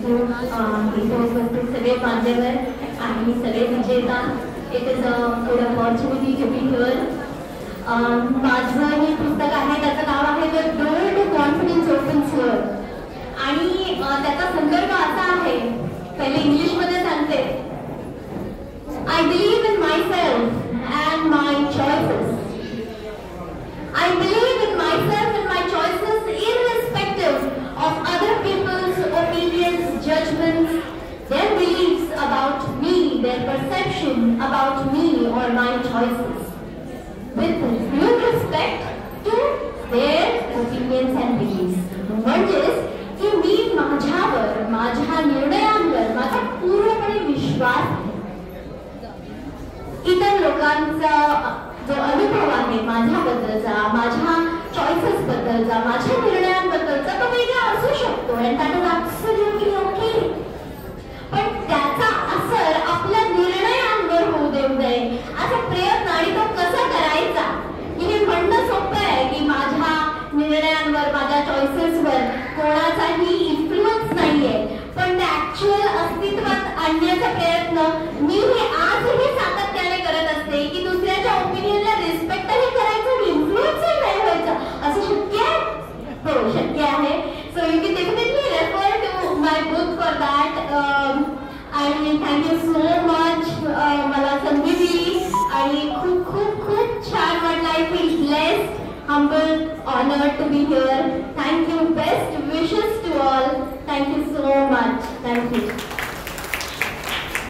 इथे उपस्थित सगळे मान्यवर आणि सगळे विजेता, it is good opportunity to be here. माझं हे पुस्तक आहे, त्याचं नाव आहे the door to confidence opens here. आणि त्याचा संदर्भ असा आहे, पहिले इंग्लिशमध्ये सांगते. I believe in myself and my choices. I believe in myself and my choices irrespective of other people's opinions, judgments, their beliefs about me, their perception about me or my choices. With due respect to their opinions and beliefs. म्हणजेच की मी माझ्यावर, माझ्या निर्णयांवर माझा पूर्णपणे विश्वास आहे. इतर लोकांचा जो अनुभव आहे माझ्याबद्दलचा, माझ्या चॉईसेस बद्दलचा, माझ्या निर्णयांबद्दलचा, तो वेगळा असू शकतो and that is absolutely okay. पण त्याचा असर आपल्या निर्णयांवर होऊ देऊ नये असा प्रयत्न, आणि तो कसा करायचा. हे म्हणणं सोपं आहे की माझ्या निर्णयांवर, माझ्या चॉईसेसवर कोणाचाही इन्फ्लुएन्स नाहीये, पण ते ऍक्च्युअल अस्तित्वात आणण्याचा प्रयत्न मी हे आजही सातत्याने करत असते की